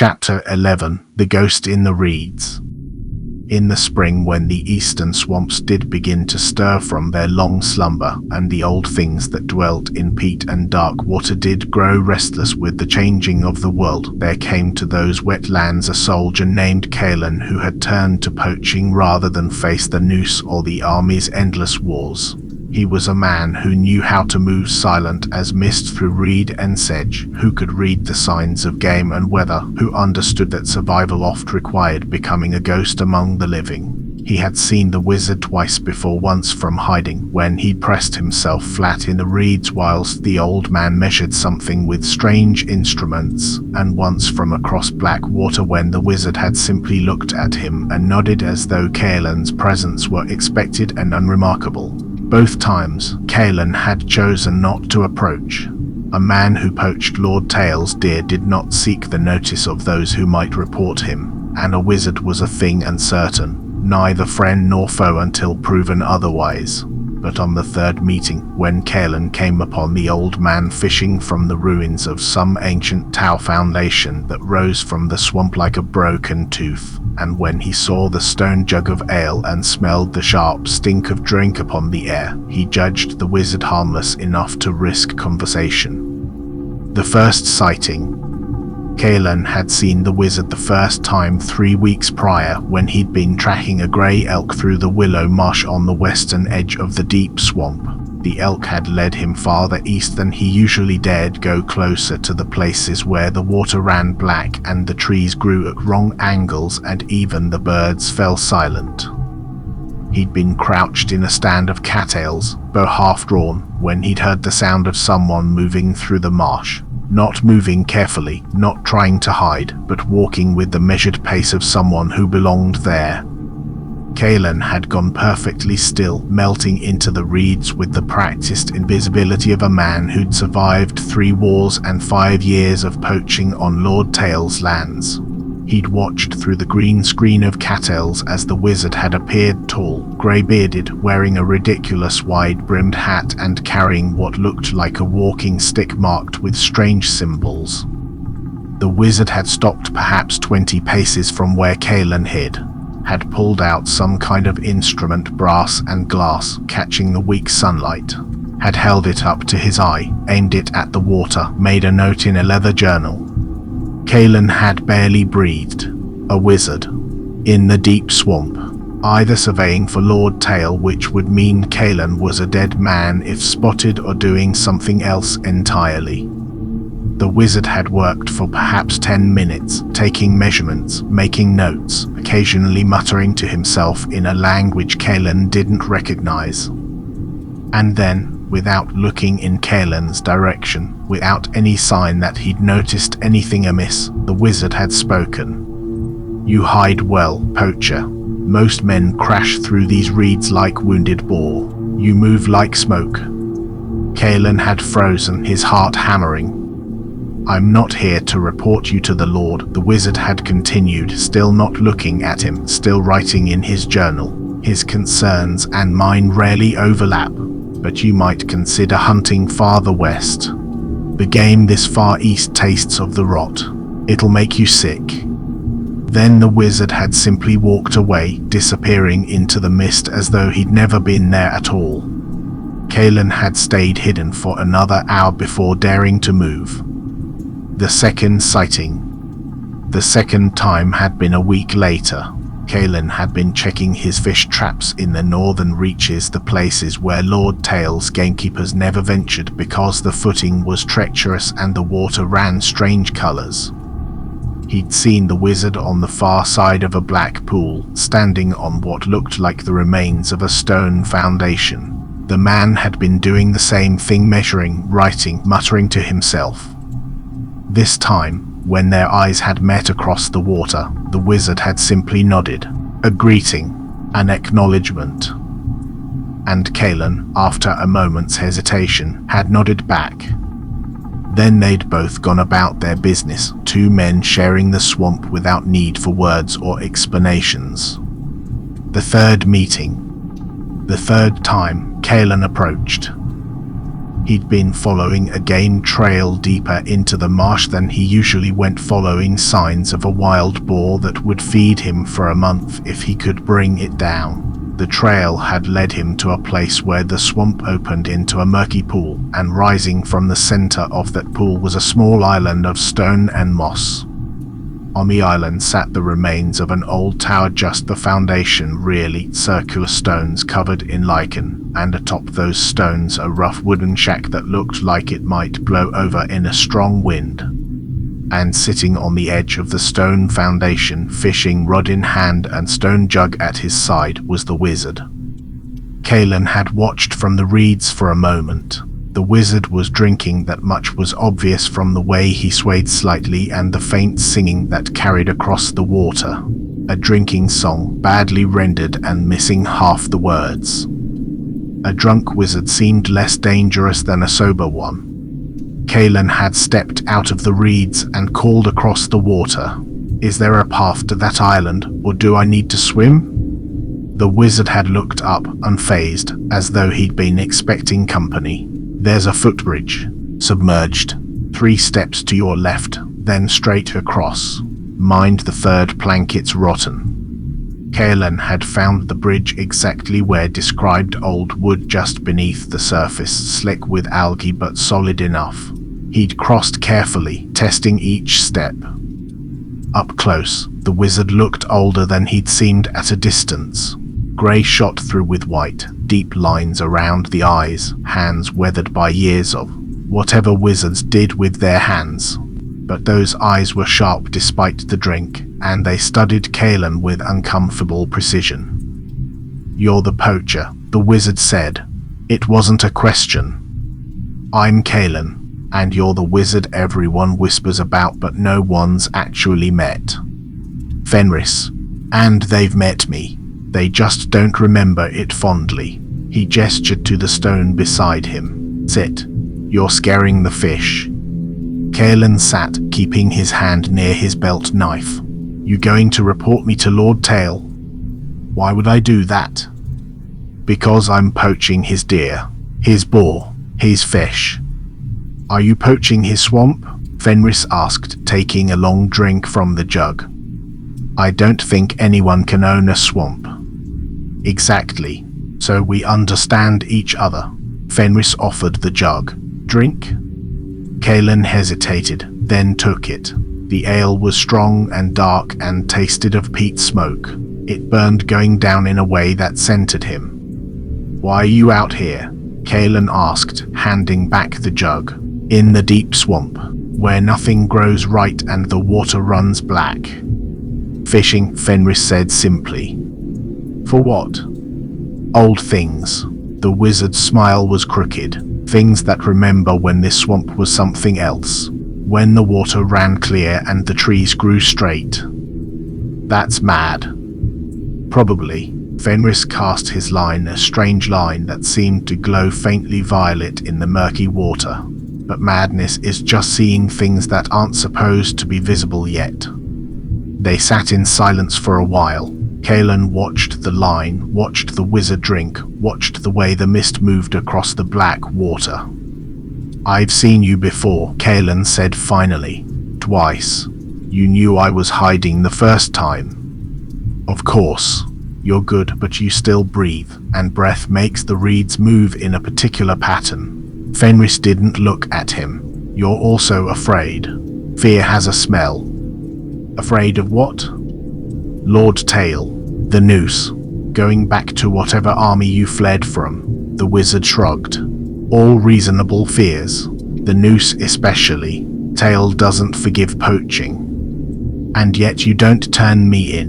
Chapter 11. The Ghost in the Reeds. In the spring, when the eastern swamps did begin to stir from their long slumber, and the old things that dwelt in peat and dark water did grow restless with the changing of the world, there came to those wet lands a soldier named Callan, who had turned to poaching rather than face the noose or the army's endless wars. He was a man who knew how to move silent as mist through reed and sedge, who could read the signs of game and weather, who understood that survival oft required becoming a ghost among the living. He had seen the wizard twice before, once from hiding, when he pressed himself flat in the reeds whilst the old man measured something with strange instruments, and once from across black water when the wizard had simply looked at him and nodded as though Callan's presence were expected and unremarkable. Both times, Callan had chosen not to approach. A man who poached Lord Tail's deer did not seek the notice of those who might report him, and a wizard was a thing uncertain, neither friend nor foe until proven otherwise. But on the third meeting, when Callan came upon the old man fishing from the ruins of some ancient tower foundation that rose from the swamp like a broken tooth, and when he saw the stone jug of ale and smelled the sharp stink of drink upon the air, he judged the wizard harmless enough to risk conversation. The first sighting. Callan had seen the wizard the first time 3 weeks prior, when he'd been tracking a grey elk through the willow marsh on the western edge of the deep swamp. The elk had led him farther east than he usually dared go, closer to the places where the water ran black and the trees grew at wrong angles and even the birds fell silent. He'd been crouched in a stand of cattails, bow half drawn, when he'd heard the sound of someone moving through the marsh. Not moving carefully, not trying to hide, but walking with the measured pace of someone who belonged there. Callan had gone perfectly still, melting into the reeds with the practiced invisibility of a man who'd survived 3 wars and 5 years of poaching on Lord Tail's lands. He'd watched through the green screen of cattails as the wizard had appeared, tall, grey-bearded, wearing a ridiculous wide-brimmed hat and carrying what looked like a walking stick marked with strange symbols. The wizard had stopped perhaps 20 paces from where Callan hid, had pulled out some kind of instrument, brass and glass, catching the weak sunlight, had held it up to his eye, aimed it at the water, made a note in a leather journal. Callan had barely breathed. A wizard. In the deep swamp. Either surveying for Lord Tail, which would mean Callan was a dead man if spotted, or doing something else entirely. The wizard had worked for perhaps 10 minutes, taking measurements, making notes, occasionally muttering to himself in a language Callan didn't recognize. And then, without looking in Callan's direction, without any sign that he'd noticed anything amiss, the wizard had spoken. "You hide well, poacher. Most men crash through these reeds like wounded boar. You move like smoke." Callan had frozen, his heart hammering. "I'm not here to report you to the Lord," the wizard had continued, still not looking at him, still writing in his journal. "His concerns and mine rarely overlap, but you might consider hunting farther west. The game this far east tastes of the rot. It'll make you sick." Then the wizard had simply walked away, disappearing into the mist as though he'd never been there at all. Callan had stayed hidden for another hour before daring to move. The second sighting. The second time had been a week later. Callan had been checking his fish traps in the northern reaches, the places where Lord Tail's gamekeepers never ventured because the footing was treacherous and the water ran strange colors. He'd seen the wizard on the far side of a black pool, standing on what looked like the remains of a stone foundation. The man had been doing the same thing, measuring, writing, muttering to himself. This time, when their eyes had met across the water, the wizard had simply nodded. A greeting, an acknowledgement. And Callan, after a moment's hesitation, had nodded back. Then they'd both gone about their business, 2 men sharing the swamp without need for words or explanations. The third meeting. The third time, Callan approached. He'd been following a game trail deeper into the marsh than he usually went, following signs of a wild boar that would feed him for a month if he could bring it down. The trail had led him to a place where the swamp opened into a murky pool, and rising from the center of that pool was a small island of stone and moss. On the island sat the remains of an old tower, just the foundation, really circular stones covered in lichen, and atop those stones a rough wooden shack that looked like it might blow over in a strong wind. And sitting on the edge of the stone foundation, fishing rod in hand and stone jug at his side, was the wizard. Kalen had watched from the reeds for a moment. The wizard was drinking, that much was obvious from the way he swayed slightly and the faint singing that carried across the water. A drinking song, badly rendered and missing half the words. A drunk wizard seemed less dangerous than a sober one. Kalen had stepped out of the reeds and called across the water. "Is there a path to that island, or do I need to swim?" The wizard had looked up, unfazed, as though he'd been expecting company. "There's a footbridge, submerged. 3 steps to your left, then straight across. Mind the third plank, it's rotten." Kalen had found the bridge exactly where described, old wood just beneath the surface, slick with algae but solid enough. He'd crossed carefully, testing each step. Up close, the wizard looked older than he'd seemed at a distance. Grey shot through with white, deep lines around the eyes, hands weathered by years of whatever wizards did with their hands. But those eyes were sharp despite the drink, and they studied Kalen with uncomfortable precision. "You're the poacher," the wizard said. It wasn't a question. "I'm Kalen, and you're the wizard everyone whispers about but no one's actually met. Fenris. And they've met me. They just don't remember it fondly." He gestured to the stone beside him. "Sit. You're scaring the fish." Kalen sat, keeping his hand near his belt knife. "You going to report me to Lord Tail?" "Why would I do that?" "Because I'm poaching his deer, his boar, his fish." "Are you poaching his swamp?" Fenris asked, taking a long drink from the jug. "I don't think anyone can own a swamp." "Exactly. So we understand each other." Fenris offered the jug. "Drink?" Kalen hesitated, then took it. The ale was strong and dark and tasted of peat smoke. It burned going down in a way that scented him. "Why are you out here?" Kalen asked, handing back the jug. "In the deep swamp, where nothing grows right and the water runs black." "Fishing," Fenris said simply. "For what?" "Old things." The wizard's smile was crooked. "Things that remember when this swamp was something else. When the water ran clear and the trees grew straight." "That's mad." "Probably." Fenris cast his line, a strange line that seemed to glow faintly violet in the murky water. "But madness is just seeing things that aren't supposed to be visible yet." They sat in silence for a while. Kalen watched the line, watched the wizard drink, watched the way the mist moved across the black water. "I've seen you before," Kalen said finally. "Twice. You knew I was hiding the first time." "Of course. You're good, but you still breathe, and breath makes the reeds move in a particular pattern." Fenris didn't look at him. "You're also afraid. Fear has a smell." "Afraid of what?" "Lord Tail. The noose. Going back to whatever army you fled from." The wizard shrugged. "All reasonable fears. The noose especially. Tail doesn't forgive poaching. And yet you don't turn me in."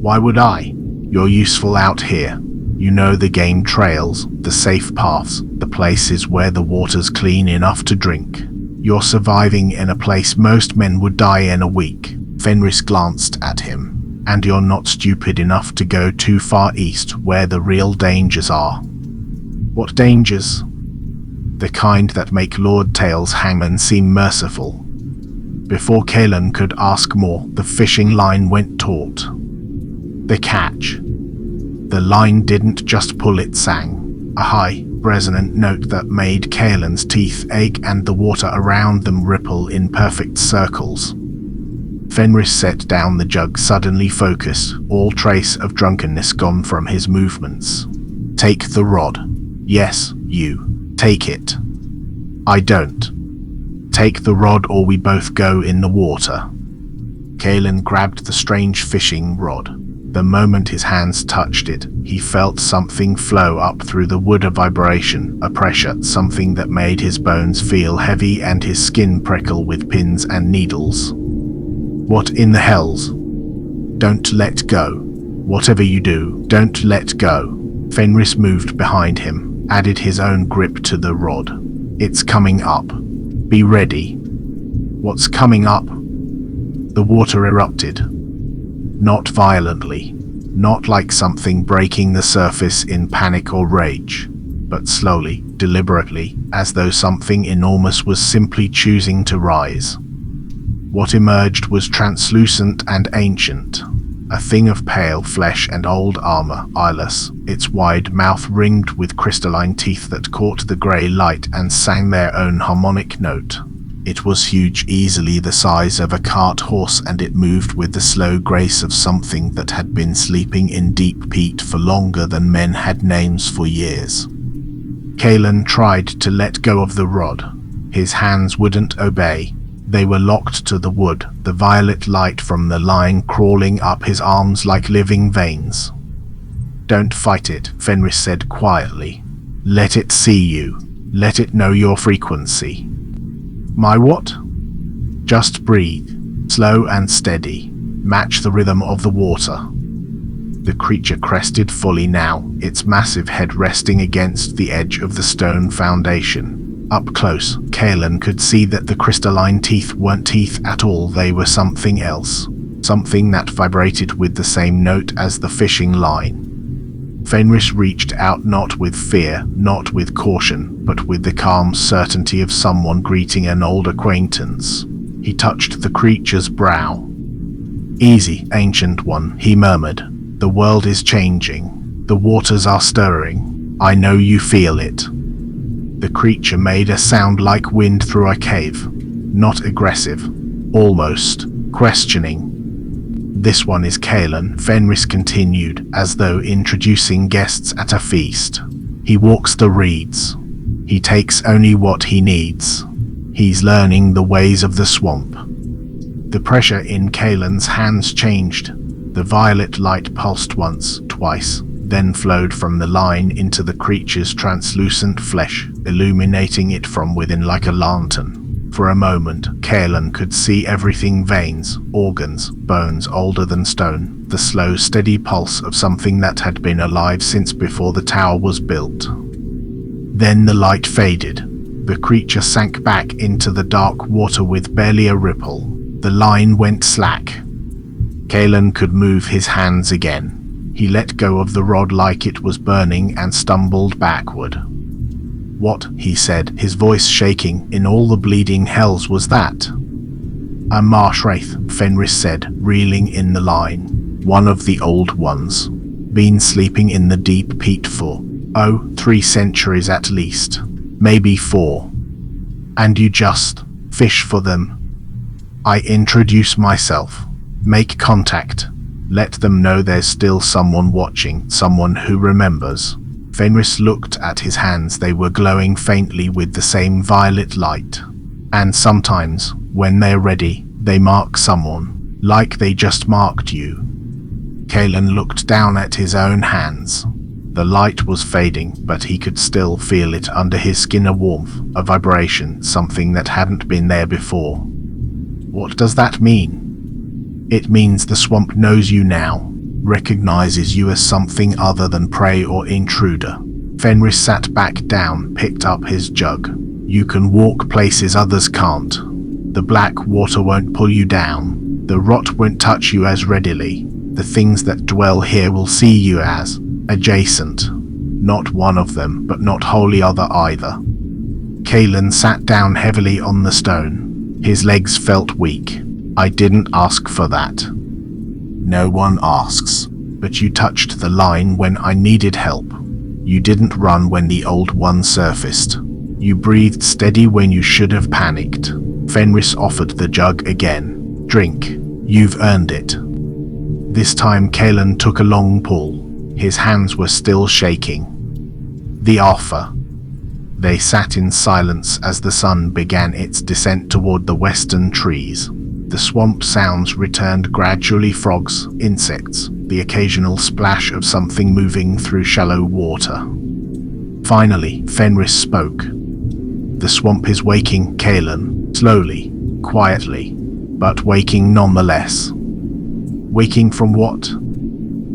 "Why would I? You're useful out here. You know the game trails, the safe paths, the places where the water's clean enough to drink. You're surviving in a place most men would die in a week." Fenris glanced at him. "And you're not stupid enough to go too far east where the real dangers are." "What dangers?" "The kind that make Lord Tail's hangman seem merciful." Before Kalen could ask more, the fishing line went taut. The catch. The line didn't just pull, it sang. A high, resonant note that made Kaelin's teeth ache and the water around them ripple in perfect circles. Fenris set down the jug, suddenly focused, all trace of drunkenness gone from his movements. Take the rod. Yes, you. Take it. I don't. Take the rod or we both go in the water. Kaelin grabbed the strange fishing rod. The moment his hands touched it, he felt something flow up through the wood, a vibration, a pressure, something that made his bones feel heavy and his skin prickle with pins and needles. What in the hells? Don't let go. Whatever you do, don't let go. Fenris moved behind him, added his own grip to the rod. It's coming up. Be ready. What's coming up? The water erupted. Not violently, not like something breaking the surface in panic or rage, but slowly, deliberately, as though something enormous was simply choosing to rise. What emerged was translucent and ancient, a thing of pale flesh and old armor, eyeless, its wide mouth ringed with crystalline teeth that caught the grey light and sang their own harmonic note. It was huge, easily the size of a cart horse, and it moved with the slow grace of something that had been sleeping in deep peat for longer than men had names for years. Kaelin tried to let go of the rod. His hands wouldn't obey. They were locked to the wood, the violet light from the line crawling up his arms like living veins. Don't fight it, Fenris said quietly. Let it see you. Let it know your frequency. My what? Just breathe, slow and steady. Match the rhythm of the water. The creature crested fully now, its massive head resting against the edge of the stone foundation. Up close, Kaelin could see that the crystalline teeth weren't teeth at all, they were something else. Something that vibrated with the same note as the fishing line. Fenris reached out, not with fear, not with caution, but with the calm certainty of someone greeting an old acquaintance. He touched the creature's brow. Easy, ancient one, he murmured. The world is changing. The waters are stirring. I know you feel it. The creature made a sound like wind through a cave. Not aggressive. Almost questioning. This one is Kaelin, Fenris continued, as though introducing guests at a feast. He walks the reeds. He takes only what he needs. He's learning the ways of the swamp. The pressure in Kaelin's hands changed. The violet light pulsed once, twice, then flowed from the line into the creature's translucent flesh, illuminating it from within like a lantern. For a moment, Kaelin could see everything: veins, organs, bones older than stone, the slow, steady pulse of something that had been alive since before the tower was built. Then the light faded. The creature sank back into the dark water with barely a ripple. The line went slack. Kaelin could move his hands again. He let go of the rod like it was burning and stumbled backward. What, he said, his voice shaking, in all the bleeding hells was that? A marsh wraith, Fenris said, reeling in the line. One of the old ones. Been sleeping in the deep peat for, 3 centuries at least. Maybe 4. And you just fish for them. I introduce myself. Make contact. Let them know there's still someone watching, someone who remembers. Fenris looked at his hands. They were glowing faintly with the same violet light. And sometimes, when they're ready, they mark someone, like they just marked you. Kaelin looked down at his own hands. The light was fading, but he could still feel it under his skin, a warmth, a vibration, something that hadn't been there before. What does that mean? It means the swamp knows you now. Recognizes you as something other than prey or intruder. Fenris sat back down, picked up his jug. You can walk places others can't. The black water won't pull you down. The rot won't touch you as readily. The things that dwell here will see you as adjacent. Not one of them, but not wholly other either. Kaelin sat down heavily on the stone. His legs felt weak. I didn't ask for that. No one asks, but you touched the line when I needed help. You didn't run when the old one surfaced. You breathed steady when you should have panicked. Fenris offered the jug again. Drink. You've earned it. This time Kalen took a long pull. His hands were still shaking. The offer. They sat in silence as the sun began its descent toward the western trees. The swamp sounds returned gradually: frogs, insects, the occasional splash of something moving through shallow water. Finally, Fenris spoke. The swamp is waking, Kalen. Slowly, quietly, but waking nonetheless. Waking from what?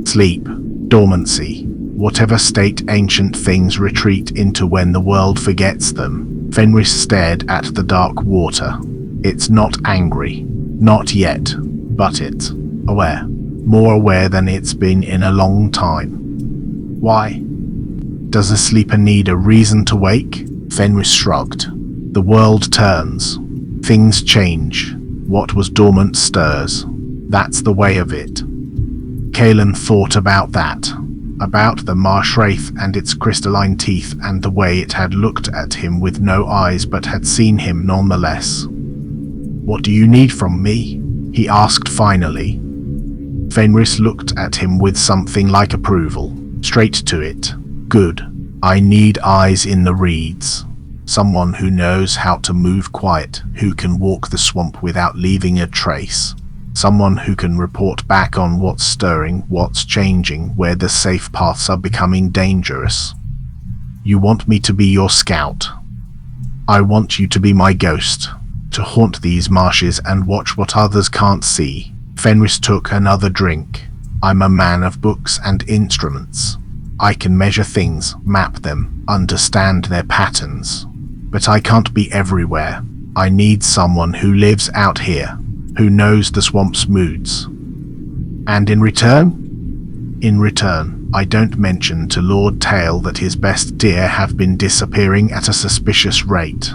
Sleep, dormancy, whatever state ancient things retreat into when the world forgets them. Fenris stared at the dark water. It's not angry. Not yet. But it's aware. More aware than it's been in a long time. Why? Does a sleeper need a reason to wake? Fenris shrugged. The world turns. Things change. What was dormant stirs. That's the way of it. Kalen thought about that. About the marsh wraith and its crystalline teeth, and the way it had looked at him with no eyes but had seen him nonetheless. What do you need from me? He asked finally. Fenris looked at him with something like approval. Straight to it. Good. I need eyes in the reeds. Someone who knows how to move quiet, who can walk the swamp without leaving a trace. Someone who can report back on what's stirring, what's changing, where the safe paths are becoming dangerous. You want me to be your scout. I want you to be my ghost, to haunt these marshes and watch what others can't see. Fenris took another drink. I'm a man of books and instruments. I can measure things, map them, understand their patterns. But I can't be everywhere. I need someone who lives out here, who knows the swamp's moods. And in return? In return, I don't mention to Lord Tail that his best deer have been disappearing at a suspicious rate.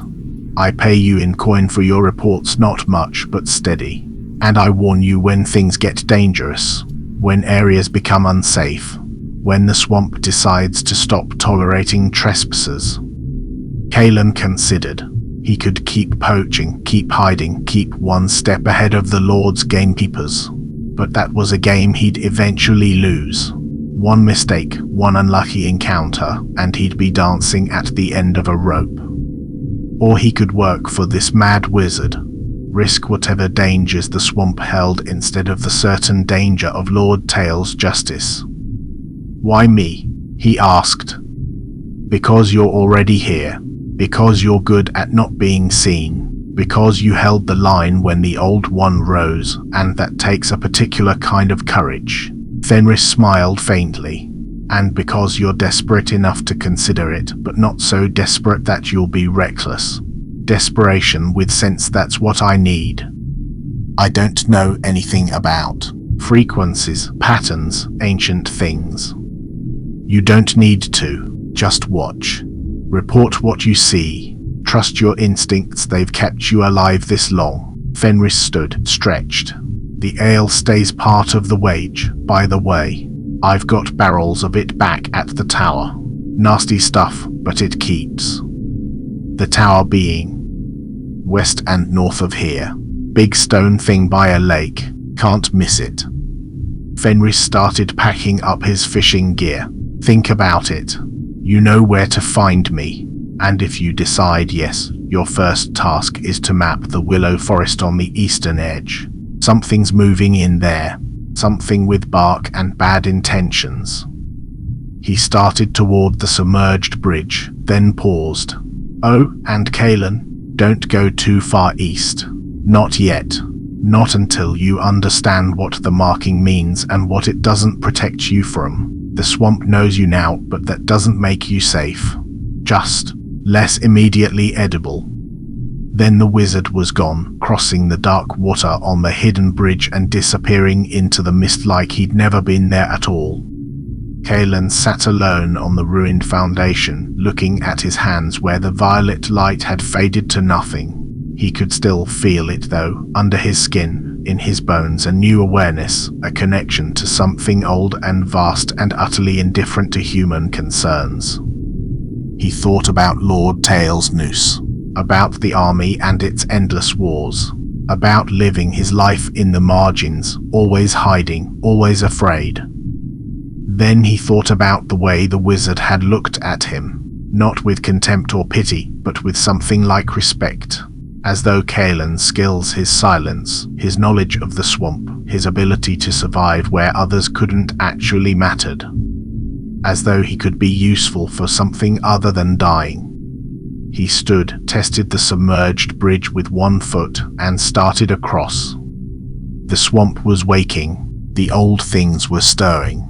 I pay you in coin for your reports, not much, but steady. And I warn you when things get dangerous, when areas become unsafe, when the swamp decides to stop tolerating trespassers. Kalen considered. He could keep poaching, keep hiding, keep one step ahead of the Lord's gamekeepers. But that was a game he'd eventually lose. One mistake, one unlucky encounter, and he'd be dancing at the end of a rope. Or he could work for this mad wizard, risk whatever dangers the swamp held instead of the certain danger of Lord Tail's justice. Why me? He asked. Because you're already here. Because you're good at not being seen. Because you held the line when the old one rose, and that takes a particular kind of courage. Fenris smiled faintly. And because you're desperate enough to consider it, but not so desperate that you'll be reckless. Desperation with sense, that's what I need. I don't know anything about frequencies, patterns, ancient things. You don't need to. Just watch. Report what you see. Trust your instincts, they've kept you alive this long. Fenris stood, stretched. The ale stays part of the wage, by the way. I've got barrels of it back at the tower. Nasty stuff, but it keeps. The tower being west and north of here. Big stone thing by a lake. Can't miss it. Fenris started packing up his fishing gear. Think about it. You know where to find me. And if you decide yes, your first task is to map the willow forest on the eastern edge. Something's moving in there. Something with bark and bad intentions. He started toward the submerged bridge, then paused. Oh, and Kalen, don't go too far east. Not yet. Not until you understand what the marking means and what it doesn't protect you from. The swamp knows you now, but that doesn't make you safe. Just less immediately edible. Then the wizard was gone, crossing the dark water on the hidden bridge and disappearing into the mist like he'd never been there at all. Kalen sat alone on the ruined foundation, looking at his hands where the violet light had faded to nothing. He could still feel it though, under his skin, in his bones a new awareness, a connection to something old and vast and utterly indifferent to human concerns. He thought about Lord Tail's noose, about the army and its endless wars, about living his life in the margins, always hiding, always afraid. Then he thought about the way the wizard had looked at him, not with contempt or pity, but with something like respect, as though Kaelin's skills, his silence, his knowledge of the swamp, his ability to survive where others couldn't actually mattered, as though he could be useful for something other than dying. He stood, tested the submerged bridge with one foot, and started across. The swamp was waking, the old things were stirring.